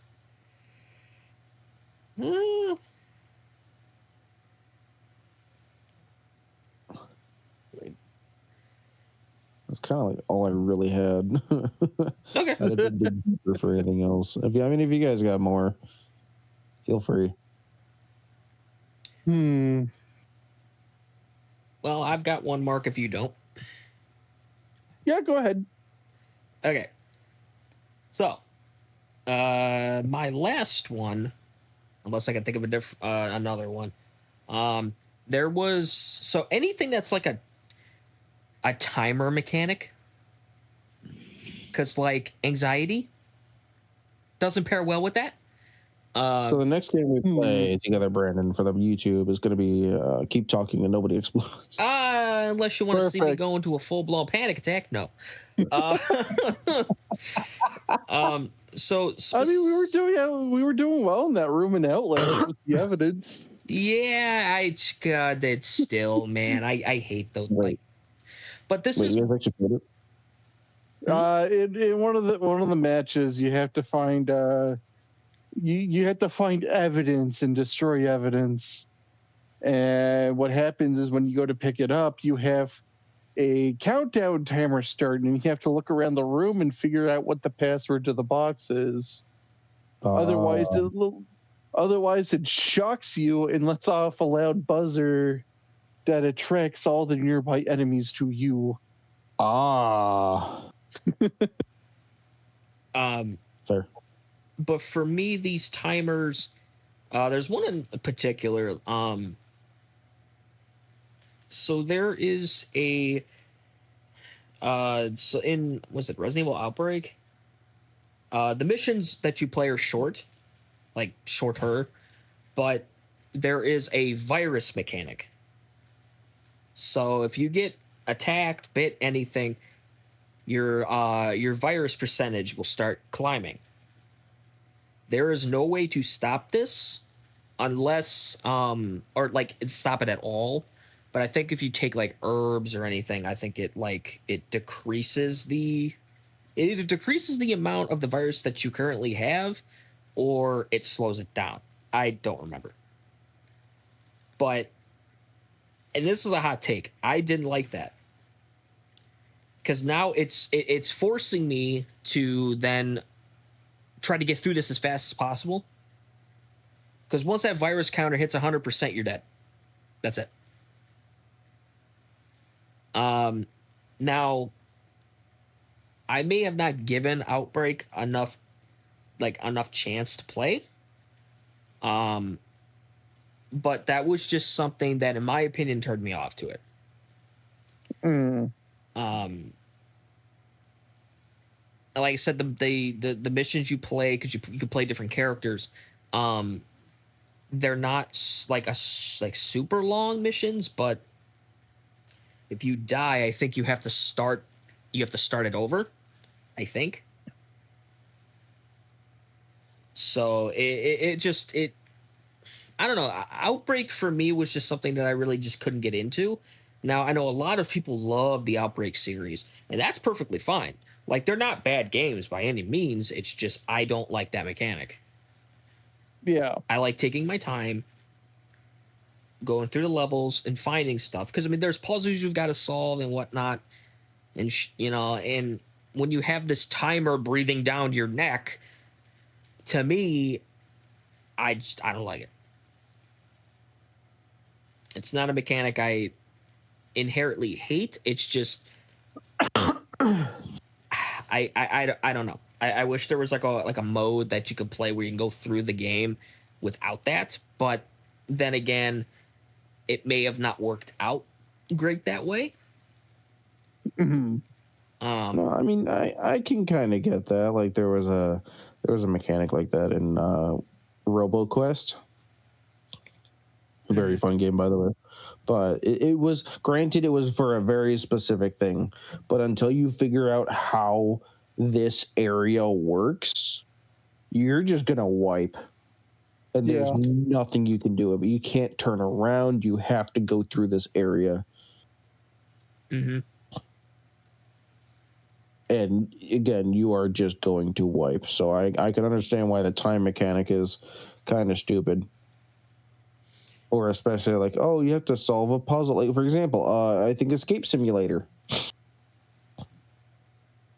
That's kind of like all I really had. Okay. I didn't dig deeper for anything else. If you guys got more, feel free. Well, I've got one, Mark, if you don't. Yeah, go ahead. Okay. So, my last one, unless I can think of another one, there was, so anything that's like a timer mechanic, because like anxiety doesn't pair well with that. So the next game we play together, Brandon, for the YouTube is going to be Keep Talking and Nobody Explodes. Unless you want to see me go into a full-blown panic attack, no. So I mean, we were doing well in that room and outlet with the evidence. Yeah, God, that's still, man. I hate those. Like, but this is. You guys actually played it? In one of the matches, you have to find you have to find evidence and destroy evidence. And what happens is when you go to pick it up, you have a countdown timer starting, and you have to look around the room and figure out what the password to the box is. Otherwise, it shocks you and lets off a loud buzzer that attracts all the nearby enemies to you. Fair. But for me, these timers, there's one in particular. So there is a, so in, was it Resident Evil Outbreak? The missions that you play are short, like shorter, but there is a virus mechanic. So if you get attacked, bit, anything, your virus percentage will start climbing. There is no way to stop this unless or like stop it at all. But I think if you take like herbs or anything, I think it decreases it either decreases the amount of the virus that you currently have, or it slows it down. I don't remember. But, and this is a hot take, I didn't like that. Because now it's forcing me to then try to get through this as fast as possible. Because once that virus counter hits 100%, you're dead. That's it. Now, I may have not given Outbreak enough chance to play. But that was just something that, in my opinion, turned me off to it. Like I said, the missions you play, because you can play different characters, they're not like super long missions, but if you die, I think you have to start it over, I think. So it just I don't know. Outbreak for me was just something that I really just couldn't get into. Now, I know a lot of people love the Outbreak series, and that's perfectly fine. Like, they're not bad games by any means. It's just I don't like that mechanic. Yeah. I like taking my time, going through the levels and finding stuff. Because, I mean, there's puzzles you've got to solve and whatnot. And, and when you have this timer breathing down your neck, to me, I don't like it. It's not a mechanic I inherently hate. It's just I don't know. I wish there was like a mode that you could play where you can go through the game without that. But then again, it may have not worked out great that way. Mhm. No, I mean, I can kind of get that. Like there was a mechanic like that in RoboQuest. A very fun game, by the way. But it was, granted, it was for a very specific thing. But until you figure out how this area works, you're just gonna wipe, and there's Yeah. nothing you can do. You can't turn around. You have to go through this area. Mm-hmm. And again, you are just going to wipe. So I can understand why the time mechanic is kind of stupid. Or especially like, oh, you have to solve a puzzle. Like, for example, I think Escape Simulator.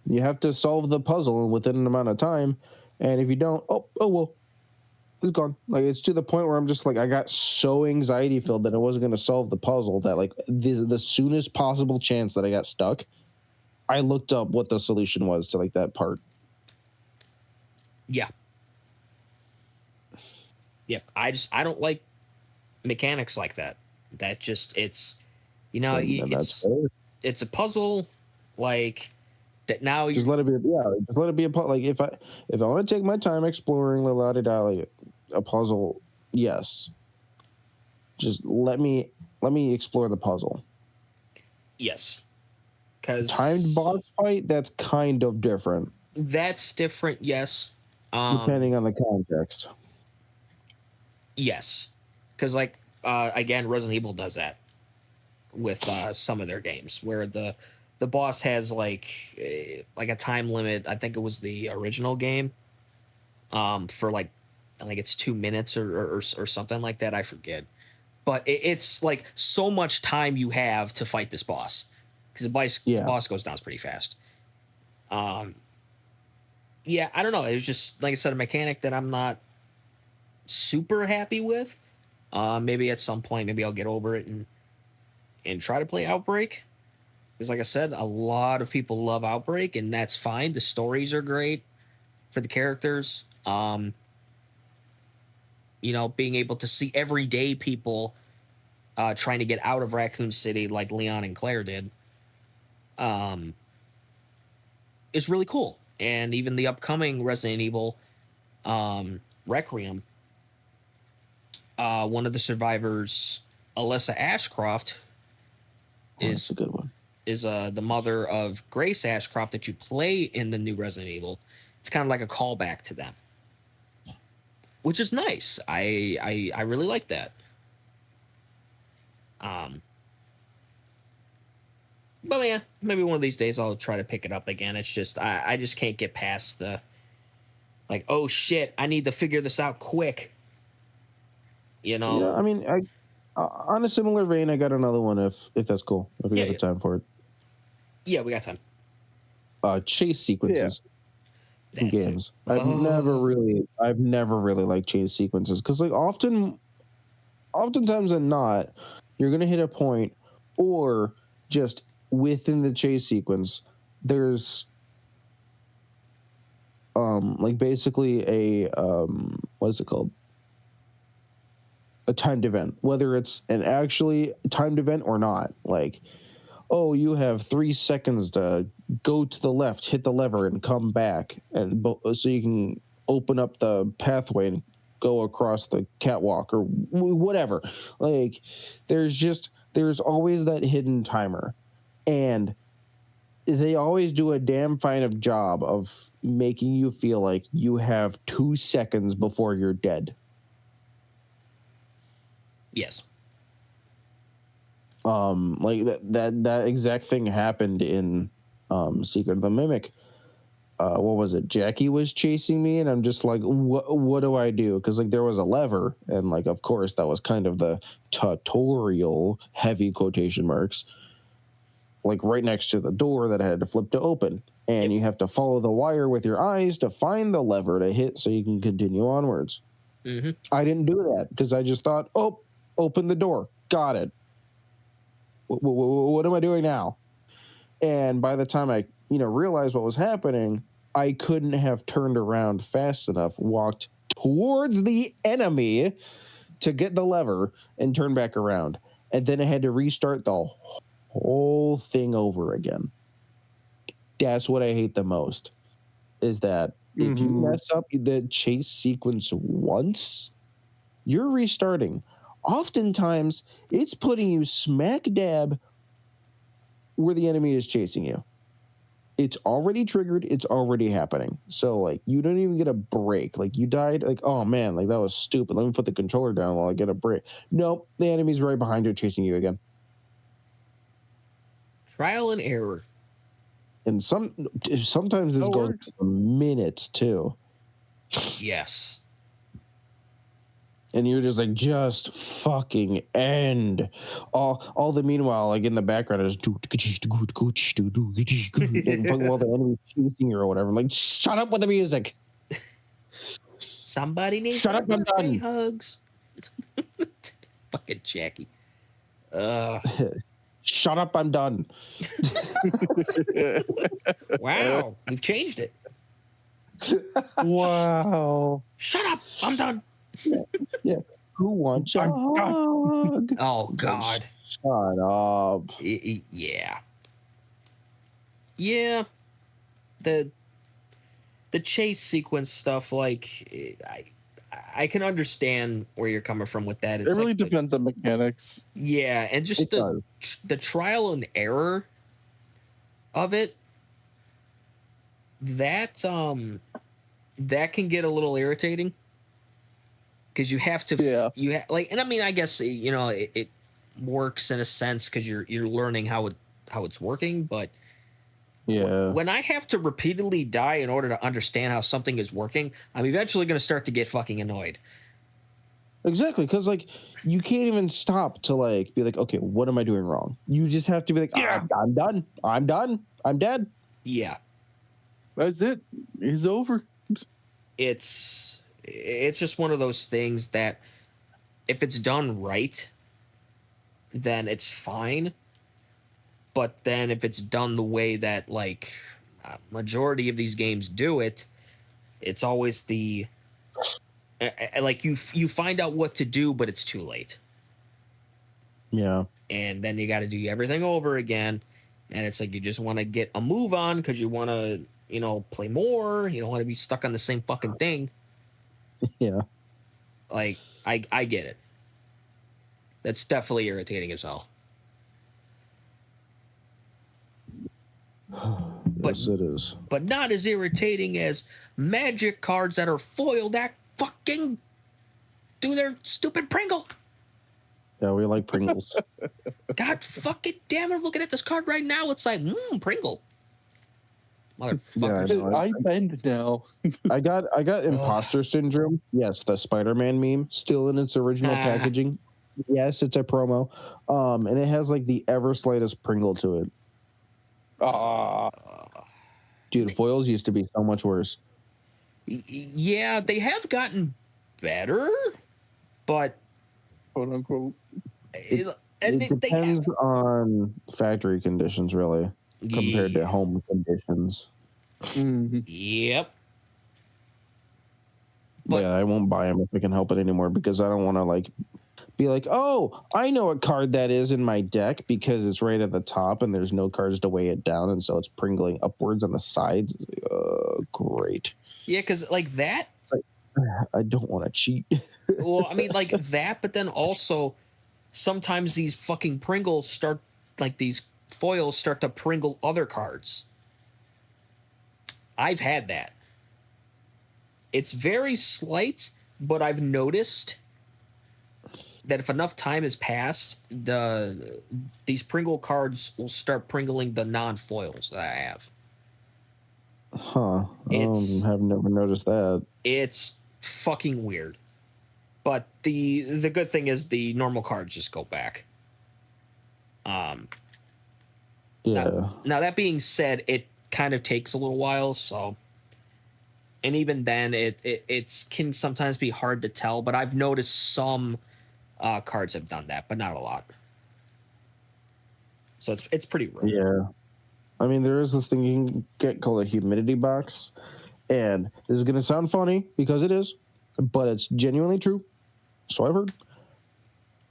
You have to solve the puzzle within an amount of time. And if you don't, oh well, it's gone. Like, it's to the point where I'm just like, I got so anxiety filled that I wasn't going to solve the puzzle that, like, the soonest possible chance that I got stuck, I looked up what the solution was to, like, that part. Yeah. Yep. I don't like mechanics like that. That just, it's, you know, And that's fair. it's a puzzle, like that. Now Just let it be. Yeah, just let it be a puzzle. Like, if I want to take my time exploring like a puzzle, yes. Just let me explore the puzzle. Yes. Because Timed boss fight, that's kind of different. That's different, yes. Depending on the context. Yes. Because, like, again, Resident Evil does that with some of their games, where the boss has like a time limit. I think it was the original game, for like, I think it's 2 minutes or something like that. I forget, but it's like so much time you have to fight this boss, because the boss goes down pretty fast. Yeah, I don't know. It was just, like I said, a mechanic that I'm not super happy with. Maybe at some point, maybe I'll get over it and try to play Outbreak. Because, like I said, a lot of people love Outbreak, and that's fine. The stories are great for the characters. You know, being able to see everyday people trying to get out of Raccoon City, like Leon and Claire did, is really cool. And even the upcoming Resident Evil Requiem, one of the survivors, Alyssa Ashcroft, That's a good one. Is the mother of Grace Ashcroft that you play in the new Resident Evil. It's kind of like a callback to them, which is nice. I really like that. But yeah, maybe one of these days I'll try to pick it up again. It's just I just can't get past the, like, oh shit, I need to figure this out quick. You know. Yeah, I mean, on a similar vein, I got another one. If that's cool, if we have the time for it. Yeah, we got time. Chase sequences in games. I've never really liked chase sequences, because, like, oftentimes than not, you're gonna hit a point, or just within the chase sequence, there's like basically a what is it called? A timed event, whether it's an actually timed event or not. Like, oh, you have 3 seconds to go to the left, hit the lever, and come back, and so you can open up the pathway and go across the catwalk or whatever. Like, there's always that hidden timer, and they always do a damn fine of job of making you feel like you have 2 seconds before you're dead. Yes. Like that exact thing happened in Secret of the Mimic. What was it? Jackie was chasing me, and I'm just like, what do I do? Because, like, there was a lever, and, like, of course that was kind of the tutorial, heavy quotation marks, like right next to the door that I had to flip to open, and you have to follow the wire with your eyes to find the lever to hit so you can continue onwards. Mm-hmm. I didn't do that because I just thought, oh, open the door. Got it. What am I doing now? And by the time I, realized what was happening, I couldn't have turned around fast enough, walked towards the enemy to get the lever and turn back around. And then I had to restart the whole thing over again. That's what I hate the most, is that if you mess up the chase sequence once, you're restarting. Oftentimes, it's putting you smack dab where the enemy is chasing you. It's already triggered. It's already happening. So, like, you don't even get a break. Like, you died. Like, oh, man, like, that was stupid. Let me put the controller down while I get a break. Nope, the enemy's right behind you chasing you again. Trial and error. And sometimes this goes for minutes, too. Yes. And you're just like, just fucking end. All the meanwhile, like in the background is and fucking while the enemy's chasing you or whatever. I'm like, shut up with the music. Somebody needs Shut up, birthday hugs. Fucking Jackie. Shut up, I'm done. Wow, we've changed it. Wow. Shut up, I'm done. Yeah. Who wants a hug? Oh, God. Shut up. Yeah. Yeah. The chase sequence stuff, like, I can understand where you're coming from with that. It really depends on mechanics. Yeah, and just the trial and error of it, that can get a little irritating. Because you have to, and I mean, I guess it works in a sense because you're learning how it's working. But when I have to repeatedly die in order to understand how something is working, I'm eventually going to start to get fucking annoyed. Exactly, because like you can't even stop to like be like, okay, what am I doing wrong? You just have to be like, I'm done, I'm dead. Yeah, that's it. It's over. It's just one of those things that if it's done right, then it's fine. But then if it's done the way that like majority of these games do it, it's always the like you find out what to do, but it's too late. Yeah. And then you got to do everything over again, and it's like you just want to get a move on because you want to play more. You don't want to be stuck on the same fucking thing. Yeah. Like, I get it. That's definitely irritating as hell. Yes, it is. But not as irritating as magic cards that are foiled that fucking do their stupid Pringle. Yeah, we like Pringles. God fucking damn it, looking at this card right now, it's like, Pringle. Motherfuckers. Yeah, I bend now. I got imposter syndrome. Yes, the Spider-Man meme still in its original packaging. Yes, it's a promo. And it has like the ever slightest Pringle to it. Dude, foils used to be so much worse. Yeah, they have gotten better, but quote unquote. It depends on factory conditions, really, compared to home conditions. Mm-hmm. Yep. But yeah, I won't buy them if I can help it anymore because I don't want to like be like, oh, I know what card that is in my deck because it's right at the top and there's no cards to weigh it down, and so it's pringling upwards on the sides. Great. Yeah, because like that. I don't want to cheat. Well, I mean, like that, but then also sometimes these fucking Pringles start, like these foils start to Pringle other cards. I've had that. It's very slight, but I've noticed that if enough time has passed, these Pringle cards will start Pringling the non-foils that I have. Huh. I've never noticed that. It's fucking weird. But the good thing is the normal cards just go back. Yeah. Now that being said, it kind of takes a little while, so and even then, it can sometimes be hard to tell. But I've noticed some cards have done that, but not a lot. So it's pretty rare. Yeah. I mean, there is this thing you can get called a humidity box. And this is going to sound funny because it is, but it's genuinely true. So I've heard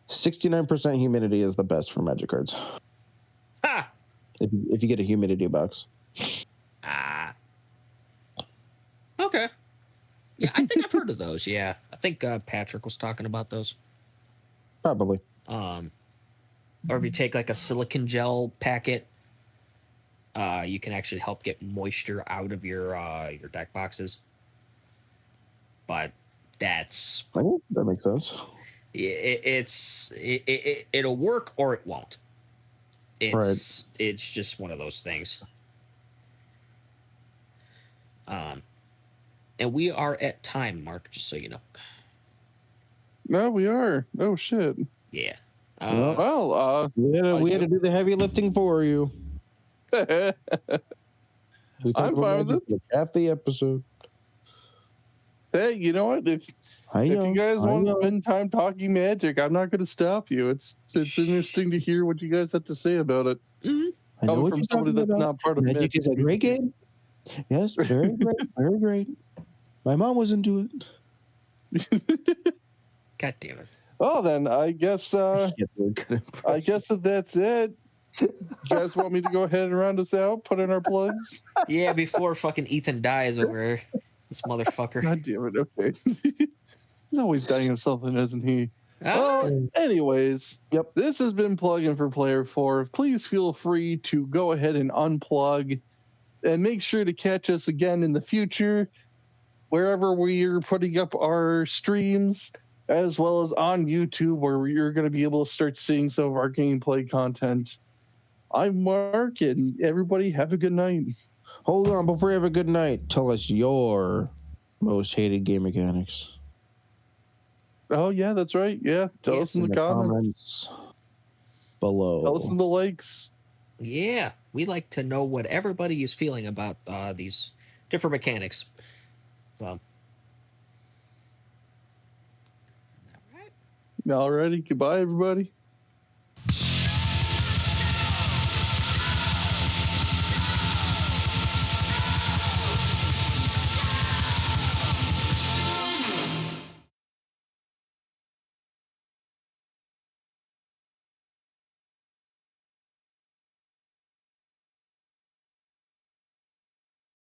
69% humidity is the best for Magic cards. Ha! If you get a humidity box. Ah. Okay. Yeah, I think I've heard of those. Yeah, I think Patrick was talking about those. Probably. Or if you take like a silicon gel packet, you can actually help get moisture out of your deck boxes. But that's I think that makes sense. It'll work or it won't. Right. It's just one of those things. And we are at time, Mark, just so you know. No, we are. Oh shit. Yeah. We had to do the heavy lifting for you. I'm fine with it. Like half the episode. Hey, you know what? If you guys want to spend time talking Magic, I'm not going to stop you. It's interesting to hear what you guys have to say about it. Mm-hmm. I know Coming what from you're somebody talking that's about. not part of Magic is a great game. Yes, very great, very great. My mom was into it. God damn it. Well, then I guess that that's it. You guys want me to go ahead and round us out? Put in our plugs? Yeah, before fucking Ethan dies over here. This motherfucker. God damn it. Okay. He's always dying of something, isn't he? Ah. Well, anyways, Yep. This has been Plugging for Player 4. Please feel free to go ahead and unplug and make sure to catch us again in the future wherever we're putting up our streams, as well as on YouTube, where you're going to be able to start seeing some of our gameplay content. I'm Mark, and everybody have a good night. Hold on, before you have a good night, tell us your most hated game mechanics. Oh, yeah, that's right. Yeah, tell us in the comments below. Tell us in the likes. Yeah, we like to know what everybody is feeling about these different mechanics. So. Alrighty, goodbye, everybody.